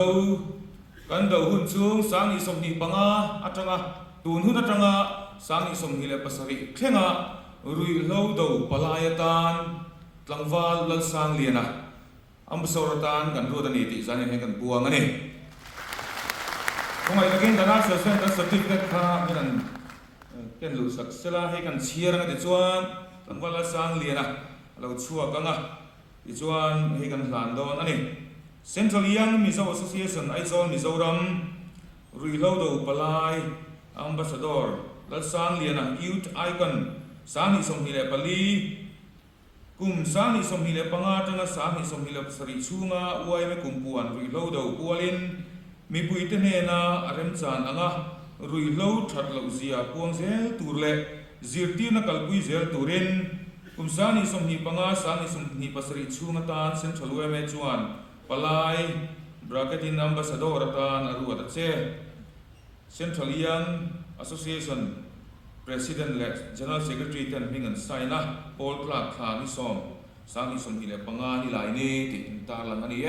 kan do hun chung sang ni som ni panga atanga tun hun atanga sang ni som ni le pasari khenga rui lo do palayatan tlangwal lalsangliana amsoratan kan ro dani ti zani he kan buang ani komai again dana sesen da certificate kha kan ken lu saksela he kan chiar nga de chuan tlangwal lalsangliana lo chua kanga ti chuan he kan hlan don ani Central Young Mizo Association Aizol Mizoram Ruilodo Palai Ambassador Lalsangliana Youth Icon Sani Somhile Pali Kum Sani Somhile Pangatanga Sani Somhile Sari Chunga Uaime Kumpuan Ruilodo Pualin Mipuitenena Aremchan Anga Ruilo Thatlo Zia Puangzel Turle Zirtina Kalpui Zel Turin Kum Sani Somhi Panga Sani Somhi Pasari Chunga Tan Central Uaime Chuan Palai bracketin ambassador atan aru atache Central Young Association President General Secretary ten hingan saina Paul Clark kha ni som sang ni som hi le panga ni lai ni ti tar lang ani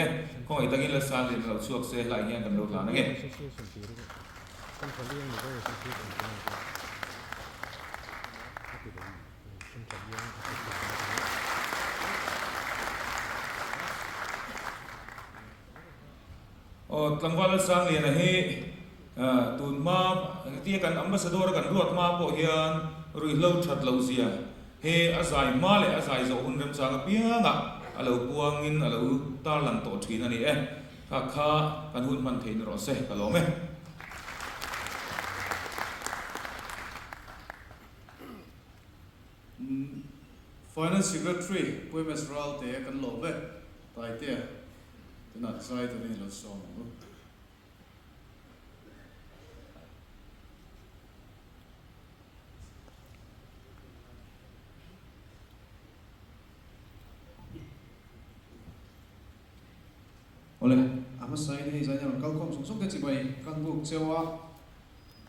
ko ai tagin la sa le lo chuak se lai hian kan lo la na nge tlangwal lalsangliana he tun ma ti kan ambassador kan ruat ma po hian rui lo that lo zia he azai ma le azai zo hun rem changa pianga alo puangin alo tar lang to thin ani kha kan hun man thein ro se kalome Finance Secretary Puemes Ral te kan lo ve Taitea not side of the song. Ole, ama side he zanya kalkom song ke chibai kan buk chewa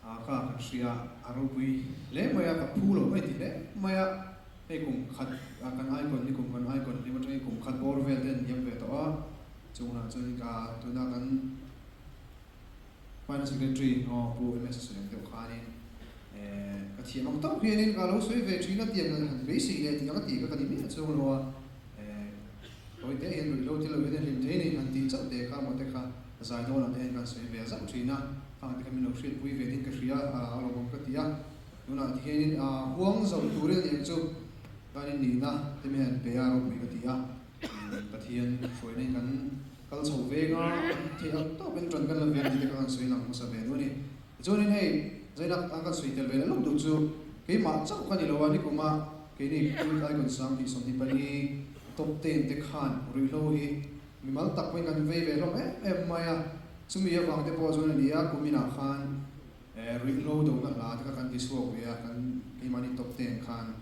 ka sia arubui le maya ka phulo mai ti le maya he kum khat kan icon ni kum kan icon ni matri kum khat bor vel den yem ve to Chuna Chunika Tunakan Finance Secretary or Pro MS Khani Katia Mokta Pianin Galo Sui Trina Tian basically the Yati Academy so Oite and Lotil within Tani and teach up the Kamoteka as I don't and can say Vesa Trina found the Camino Ship with in Kashia Alamokatia Tuna Tianin Wongs of Turin and so Nina the man Bear Mikatia Patian Foining and Kalso Vega, top and Trunkan of Yantikan Swinam Musabeni. It's only hey, Zena Anka Sweet Velo do so. Came out some Kanilowanikuma, Kini, Icon Sam, something Pani, top 10 the Khan, Rilohi, Mimalta Queen and Veve, Maya, Sumia Bank deposit in the Akumina Khan, Rilo do not Latka and this work, we can Kimani top 10 Khan.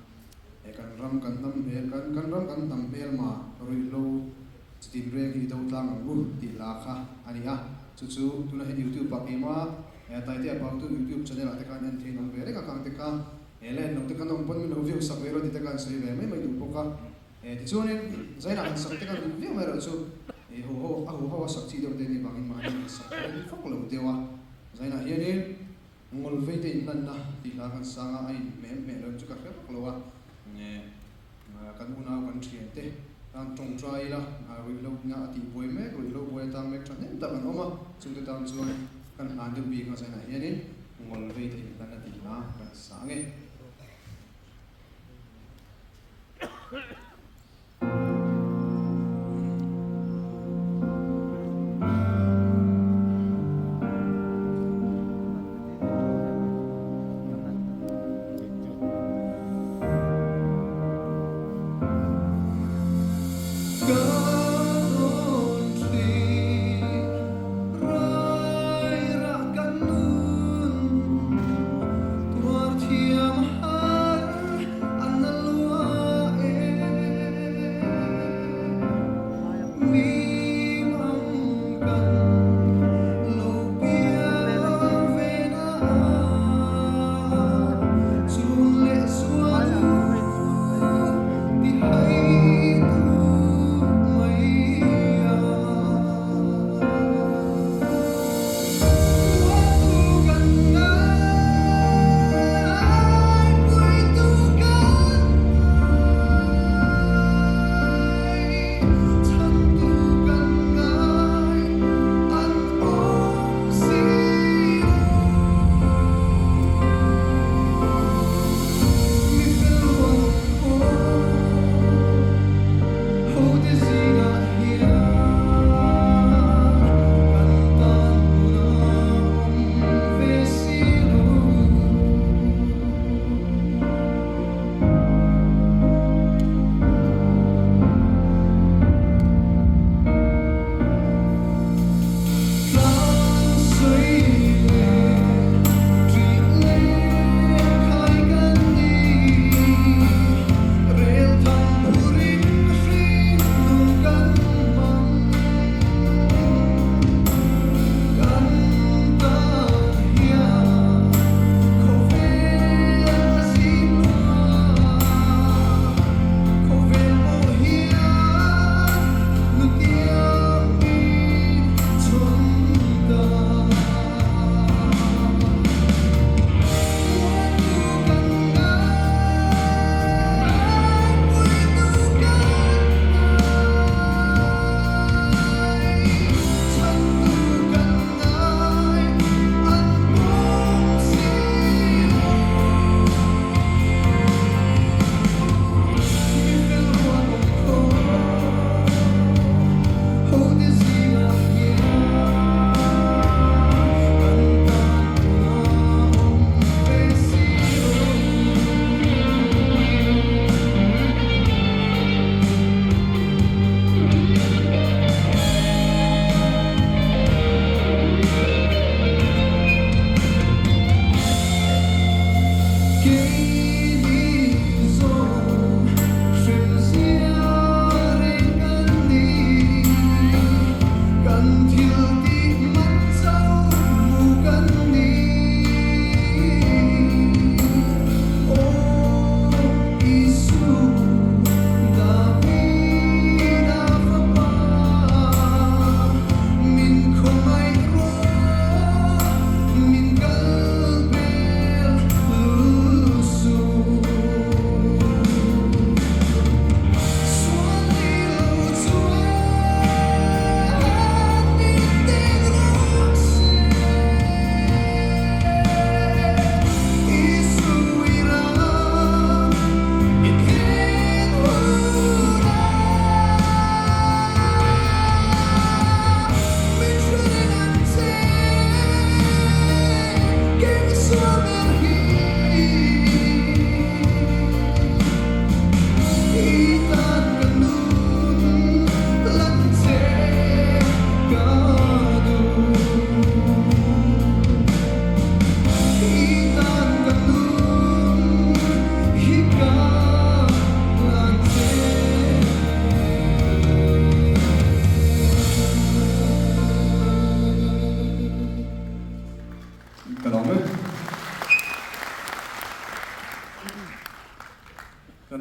Kan ram kan ram kan tam belma rilo steam break hi do tlang bu ti la kha ani chu tuna he YouTube pa kema Taitea pa tu YouTube channel ate kan en thin ong vere ka kang te ka ele no te kan ong pon mi no view sa vero ti te kan sei ve mai du poka ti chunin zaina an sak te kan view mai ro chu ho sak chi do te ni bangin ma ni sak ni fok lo dewa zaina hianin ngol ve te in na ti la kan sanga ai me lo chu ka fek lo wa kan una kan thiente ang tong try la rilo na ti boy me rilo boy tang me tran ta kan oma chung te tang chuan kan han de bi nga sai na hianin ngol ve te kan na ti na kan sange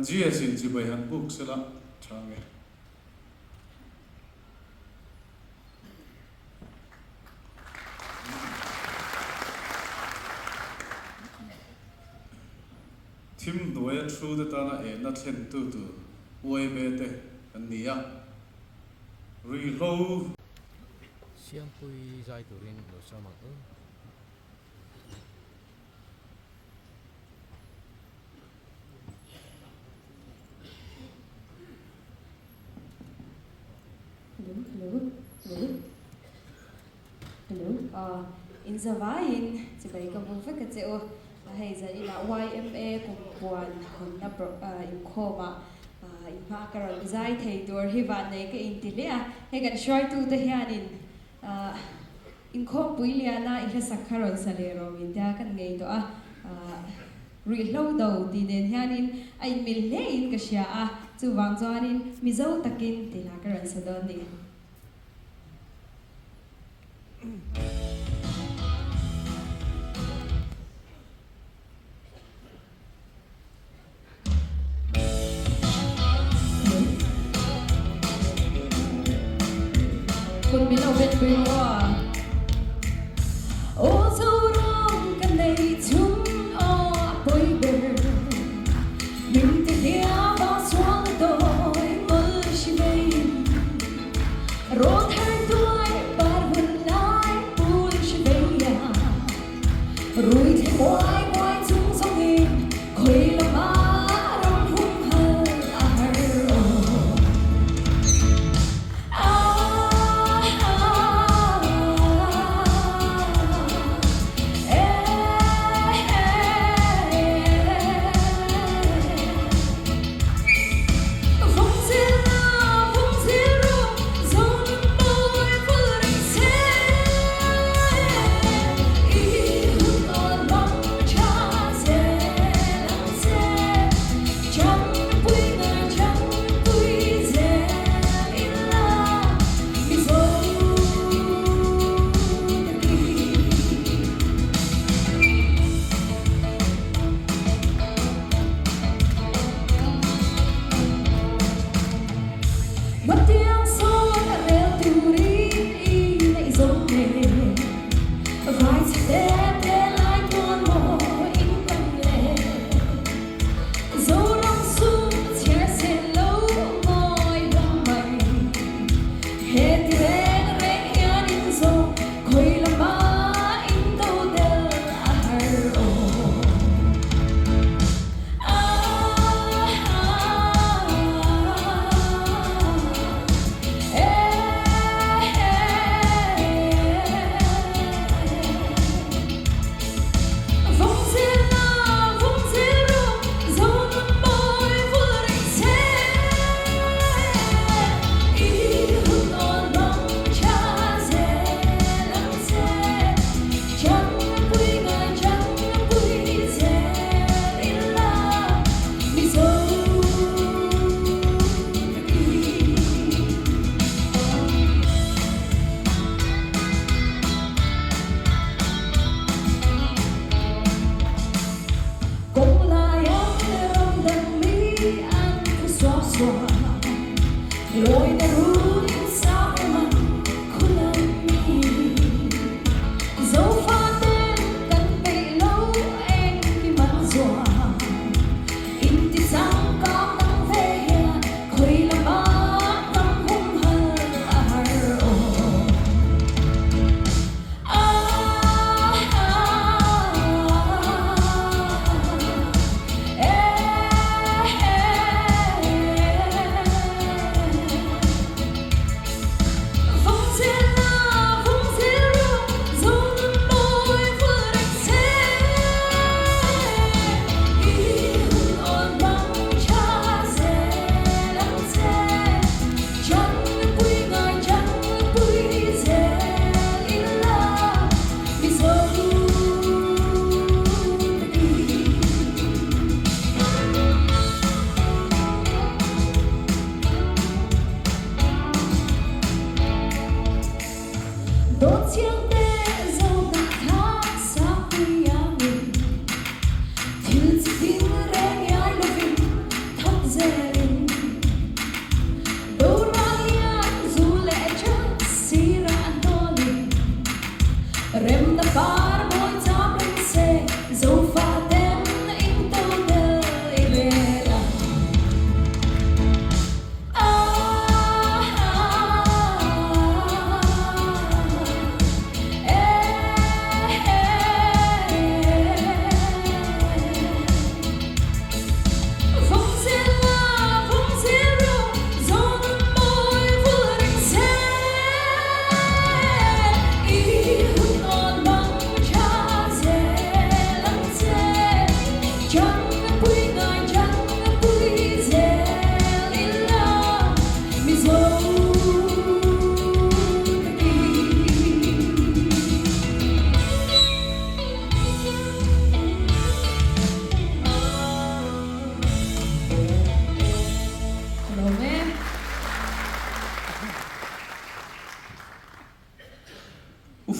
kan GS in chibai han book sela change Tim doya through the tana e na chen tu oi bete ania reload siang pui zai turin lo sama Hello. In Zavain, sibai ka mo fa katseo hay za ila YMA kumpuan kon na in koma in pa karon zai thei dor hi van nei ka intilia he kan short tu te hianin in kho puiliana i sakharon salero min da kan ngei to reload do dinen hianin ai mil lein ka sia chu wang chuanin mizo takin tila karon sadon ni Kun minau bet bua O sâu rong kan nei chung o boi ber Mình te hia ba swang doi mơ shi vei Ro thai tuai bar hun lai pul shi vei ya Rui te quai quai chung song in khoi la ma rong hum hal har o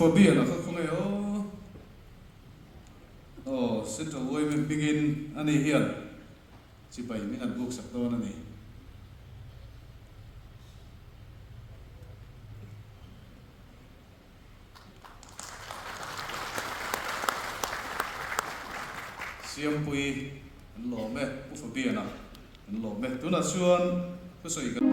phobia là không ai xin cho tôi mình begin anh ấy hiện chỉ bảy mình ăn gục sắp to anh ấy xiêm pui anh lỗ mẹ phobia nào anh lỗ mẹ tôi là xuân tôi soi cái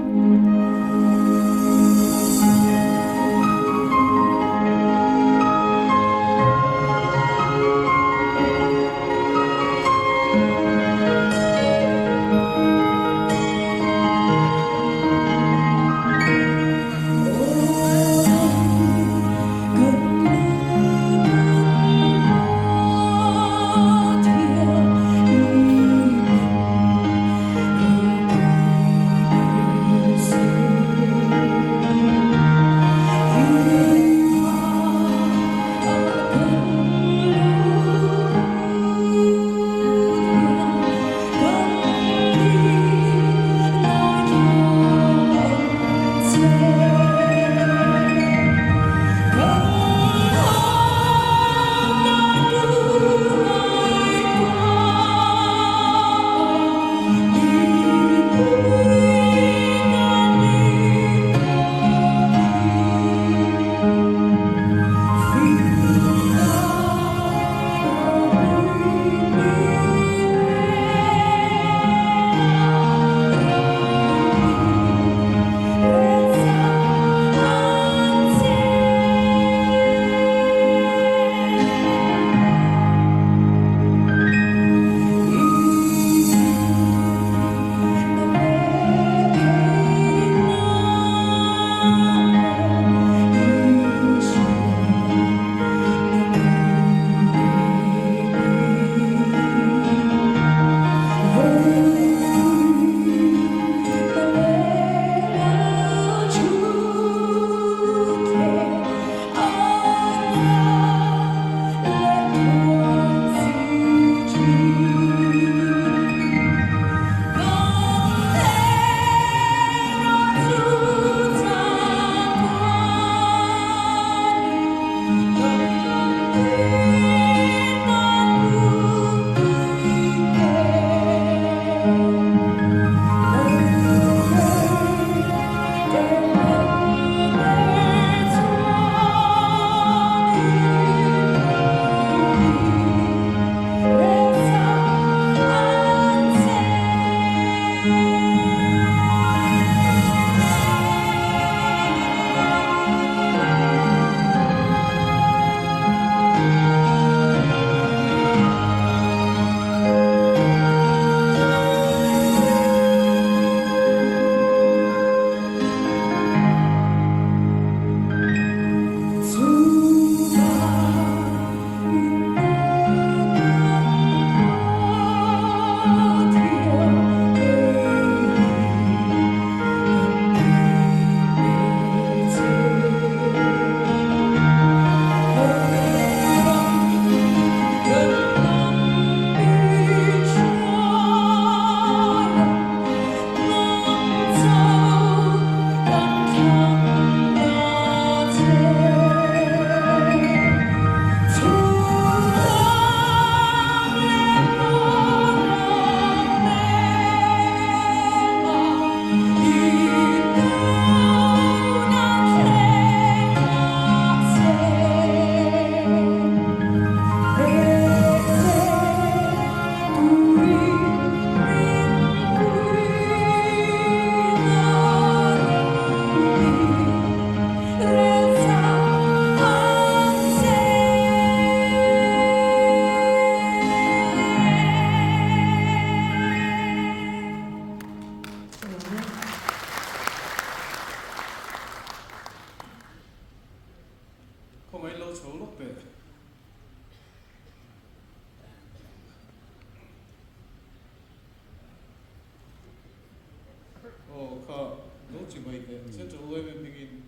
chỉ vậy thế sẽ chỗ người mình begin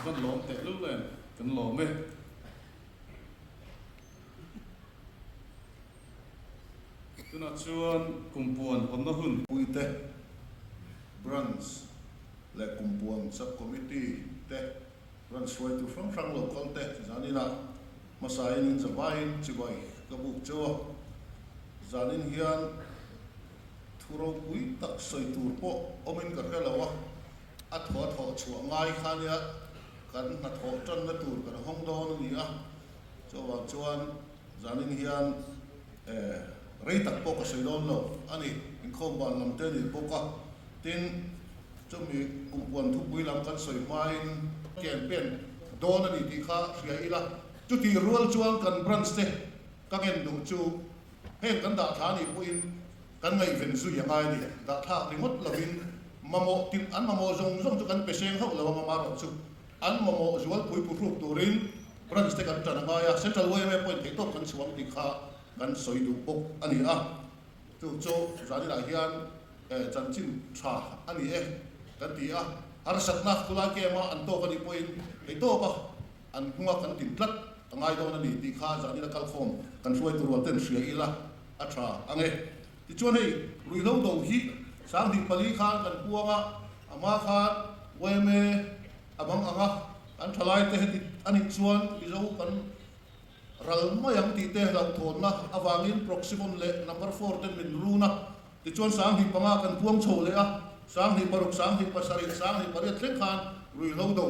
vẫn lộn tệ lúc này vẫn lộn mê tuna chuan kumpuan honna hun puite branch le kumpuan subcommittee te branch way to from local te zanina masain in zabain chibai kabuk cho zanin hian thuro pui tak soi tur po omin ka khalawa a tho chu ngai khania kan na tho tan na tur kan hong don ni a chowa chuan zanin hian rei tak po ka soi don lo ani in khom ban lam te ni po ka tin chumi kumpuan thu pui lam kan soi main campaign don ani ti kha ria ila chu ti rual chuan kan branch te ka gen du chu he kan da thani puin kan ngai ven su ya ngai ni da tha remote lovin mamo tin an mamo zong chu kan peseng ho lawa ma ro chu an mamo zual pui pu ru turin branch te kan tana ya central way me point to kan suam ti kha kan soi du pok ani a chu chu zani la hian chan chin tha ani kan ti a har satna khula ke ma an to kan ni point ei to ka an hunga kan tin tlat ngai do na ni ti kha zani la kal khom kan suai tu ro ten sia ila a tha ange ti chuan hei rui lo do hi sang di pali khan kan puanga ama khan weme amang anga an thalai te heti ani chuan izo kan ral mayang ti te lau thon na awangin proximon le number 4 ten min runa ti chuan sang di panga kan puang chho le a sang di paruk sang di pasari sang di pariat thleng khan rui lo do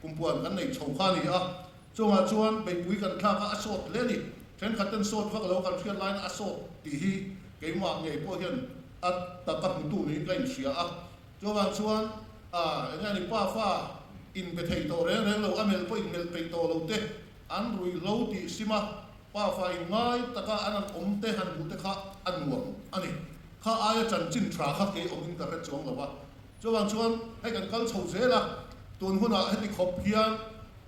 kumpuan kan nei chho kha ni a chunga chuan bei pui kan thla ka asot le ni then khaten sot vak lo kan thian line asot ti hi keima ngei po hian at ta ka tu ni kain sia a chunga chuan nga ni pa fa in be thei to re lo amel po in mel pe to lo te an rui lo ti sima pa fa in ngai taka anan om te han bu te kha anwam ani kha aya chan chin thra kha ke omin ka re chong lo ba chuan hai kan kal chho se la tun huna heti khop hian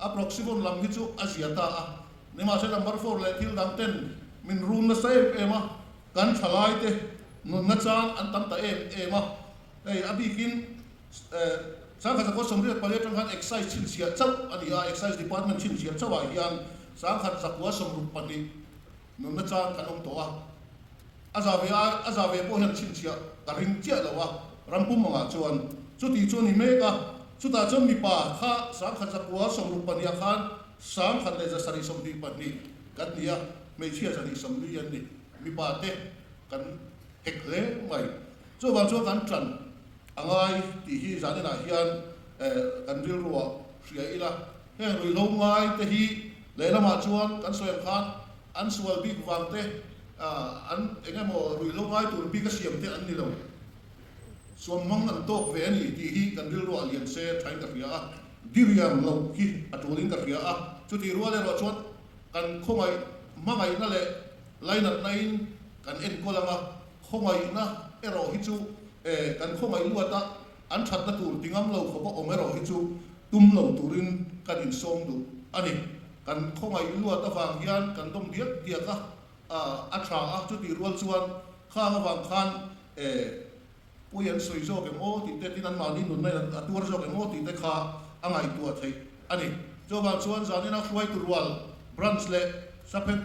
approximate lam hi chu asiata a nema se number 4 le thil dang 10 min room na sai ema kan thalai te nun na chan an tam ta ema ei abikin sang khat ko somri pale tang khan exercise chin sia chau ani a exercise department chin sia chawa hian sang khat sakwa somru pani nun na chan kan om to a azave po hian chin sia ka ring chia lawa rampum ma chuan chu ti chu ni me ka chu ta chom mi pa kha sang khat sakwa somru pani khan sang khat le sari somri pani kan nia me chia sari somri yan ni mi pa te kan hekle mai chu ba chu kan tran angai ti hi zani na hian kan ril ruwa ria ila he rui lo ngai te hi leilama chuan kan soem khan an sual big wang te an engemo rui lo ngai tur big siam te an ni lo som mang an tok ve ani ti hi kan ril ruwa lian se thain ka ria diriam lo hi atulin ka ria a chu ti ruwa le ro chuan kan khongai mangai na le lainat nain kan en kolanga khongai na ero hi chu kan khomai luata an that na tur tingam lo kho ba omero hi chu tum lo turin kan in som du ani kan khomai luata wang hian kan dom dia ka a tha a chu ti rual chuan kha nga wang khan puyan soi zo ke mo ti te tin an ma ni nun na atur zo ke mo ti te kha angai tu a thei ani zo ba chuan zanina khwai tu rual branch le sapek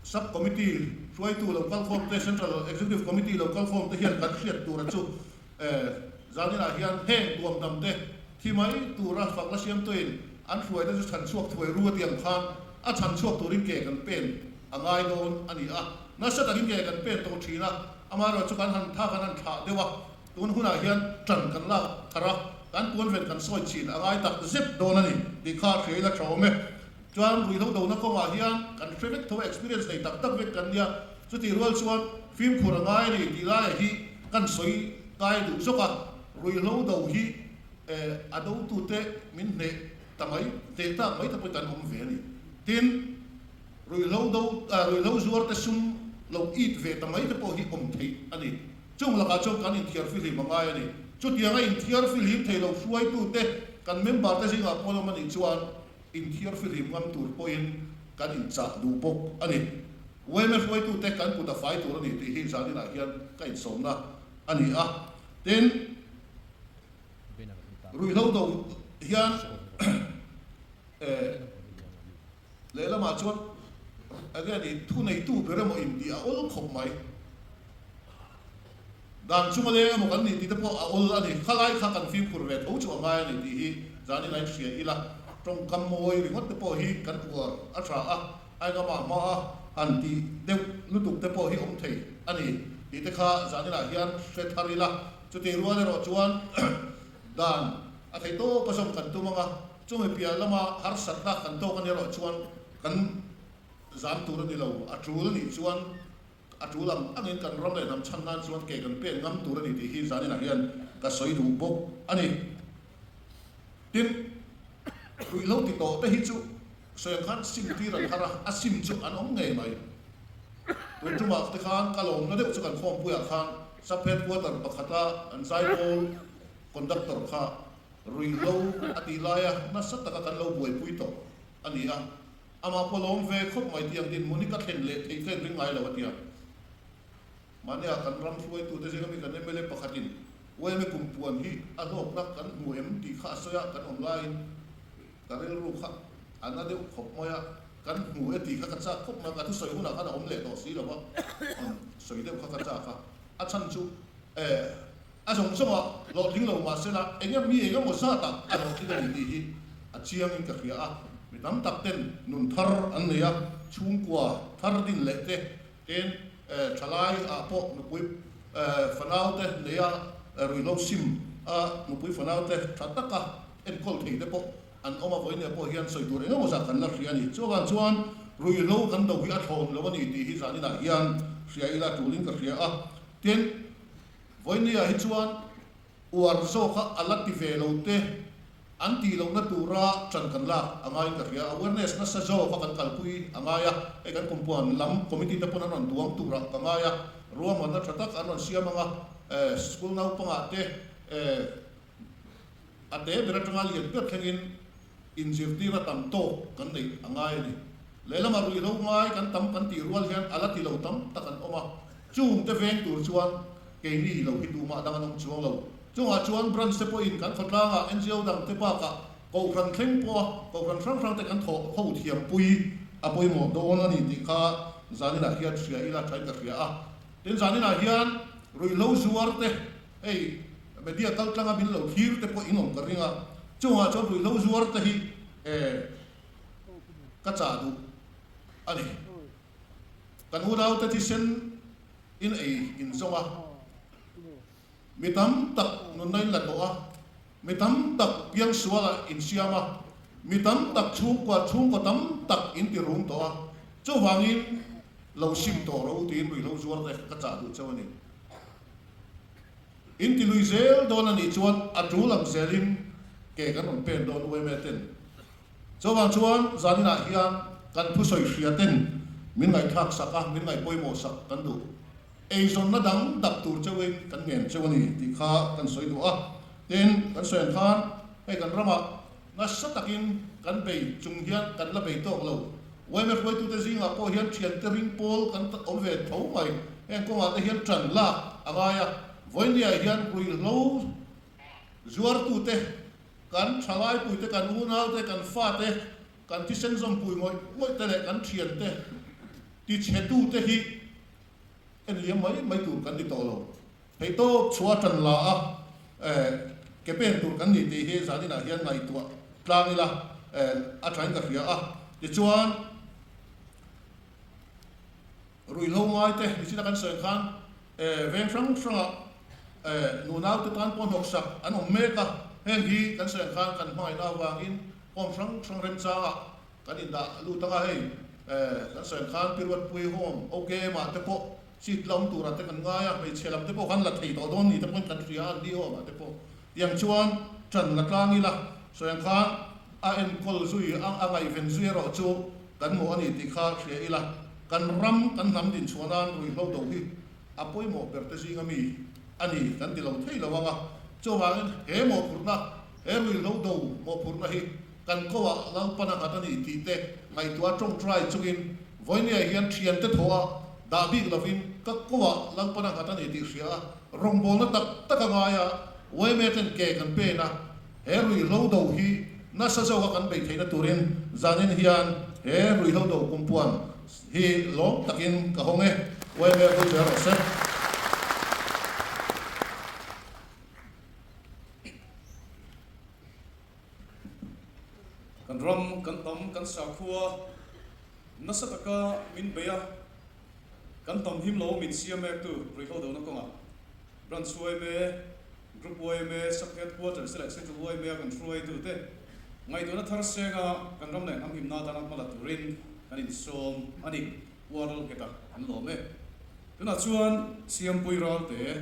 subcommittee suai tu local form te central executive committee local form te hian kan hriat tur chu zanina hian heng tuam dam te thimai tura fakla siam toin an hruai te chu chan chuak thuai ru tiang khan a chan chuak turin ke kan pen angai don ani a na sa takin ke kan pen to thina amaro chu kan han tha kan an tha dewa tun huna hian tran kan la thara kan tuan ven kan soi chin angai tak zip don ani di kha thei la thawme chuan rui lo do na ko ma hian kan traffic to experience nei tak tak vek kan nia chu ti rual chuan film khura ngai ni ti la hi kan soi kai du zoka rui lo do hi ado tu te min ne tamai te ta mai ta kan om ve ni tin rui lo zuar te sum lo eat ve tamai te po hi om thei ani chung la ka chok kan in thiar film mangai ani chu ti nga in thiar film thei lo suai tu te kan member te singa polo mani chuan in thiar film ngam tur poin kan in cha du pok ani weme foi tu te kan puta fai tur ani ti hi zani na hian kain somna ani a ten rui lo do hian lela ma chuan again it thu nei tu bere mo in dia ol khop mai dan chumale mo kan ni ti te po a ol ani khalai kha kan film kur ve tho chu ngai ni ti hi zani lai sia ila trong kam moi ri ngot te po hi kan war a tra a ai ga ma an ti de lu tuk te po hi om thei ani ti te kha zani la hian se tharila chu te ruwa le ro chuan dan a thei to pasom kan tu manga chumi pia lama har satna kan to kan ro chuan kan zam tu ni lo a tru ni chuan a tru lam angin kan rom le nam chan nan chuan ke kan pe ngam tu ni ti hi zani la hian ka soi du bok ani tin ui lo ti to te hi chu soy khan sim ti ran khara a sim chu an om nge mai tun chu ma te khan kalom na de chu kan khom puya khan saphet quarter pakhata an sai pol conductor kha rui lo atilaya na sat taka kan lo buai pui to ani a ama polom ve khop mai tiang din monika thlen le thei thlen ring ngai lo atia mania kan ram fuai tu te se mi kan emele pakhatin we me kumpuan hi a lok nak kan muem ti kha soya kan online karel ru kha ana de khop moya kan mu e ti kha ka cha khop ma ka tu soi huna kana om le to si lo ba soi de kha ka cha kha a chan chu a song song lo ling lo ma se la enga mi enga mo sa ta a lo ti ni ti hi a chiang in ka khia a mi tam tak ten nun thar an ne ya chung kwa thar din le te en thalai a po nu pui fanau te ne ya rui lo sim a nu pui fanau te thataka en kol thei de po an oma voi ne po hian soi tur enga mo sa kan la hria ni chuan rui lo kan do hi a thon lo ni ti hi zani na hian hria ila tuling ka hria a ten voi ne a hi chuan uar zo kha alati ve lo te an ti lo na tura chan kan la angai ka hria awareness na sa zo kha kan kalpui angaya e kan kompuan lam committee te pon an tuang tura angaya ruam na thatak an siamanga school nau panga te ate beratanga lian pe thengin injecti ra tam to kan nei angai ni lela ma ru lo ngai kan tam kan ti rual hian alati lo tam takan oma chung te veng tur chuan ke ni lo hi tu ma dang anong chuang lo chunga chuan branch te po in kan phatlanga NGO dang te pa ka ko ran thleng po ko ran frang te kan tho ho thiam pui apoi mo do on ani ti kha zani na hian ria ila thai ka ria a tin zani na hian rui lo zuar te ei media kal tlanga bin lo thir te po inom ka ringa chunga chon rui lo zuar te hi ka cha du ani kan hu dau te ti sen in in zonga mitam tak nun nai la do a mitam tak piang suala in siama mitam tak chung ko tam tak in ti rum to a chu wangin lo sim to ro tin rui lo zuar te ka cha du chawani in ti lui zel don ani chuan atu lam zelin ke kan on pen don we meten chawang chuan zanina hian kan phu soi hria ten min ngai thak saka min ngai poimo sak kan du ei zon na dang dak tur chawin kan ngen chawani ti kha kan soi du a ten kan soen khan ei kan rama na satakin kan bei chung hian kan la bei tok lo we me khoi tu te zinga po hian thian te ring pol kan om ve tho mai en ko ma te hian tran la angaya voinia hian rui lo zuar tu te kan thalai pui te kan unau te kan fa te kan ti sen zom pui moi te le kan thian te ti chetu te hi en liam mai tur kan ni to lo hei to chua tan la a ke pen tur kan ni te he zani na hian ngai tua tlangila a thain ka hria a ti chuan rui lo ngai te ni sina kan soin khan ven frang nu nau te tan pon hok sak an om me ka hen hi kan soin khan kan mai na wangin pom frang rem cha kan in da lu tanga hei kan soin khan pirwat pui hom okay ma te po sit lam tu ra te kan nga ya mai chelam te po kan la thei to don ni te pon kan ria di ho ma te po yang chuan tran la tlangi la so yang khan a en kol zui ang angai ven zui ro chu kan mo ani ti kha thria ila kan ram kan nam din chuanan rui lo do hi apoi mo per te singa mi ani kan ti lo thei lo wanga chu wangin he mo purna he rui lo do mo purna hi kan ko wa lau pana ka ni ti te ngai tua trong try chungin voinia hian thian te thoa da big lovin ka kowa lang pana kata ni ti sia rombol na tak nga ya we meten ke kan pe na herui lo do hi na sa zo kan be theina turin zanin hian herui lo do kumpuan hi lom takin ka honge YMA bu zer se kan ram kan tam kan sa khua nasataka min beya kan tam him lo min CYMA tu ri ho do na konga brand CYMA group YMA sub headquarters selection to YMA kan troi tu te ngai do na thar se ga kan ram ne am him na ta na mala turin kan in som ani waral keta an lo me tuna chuan CYMA pui ral te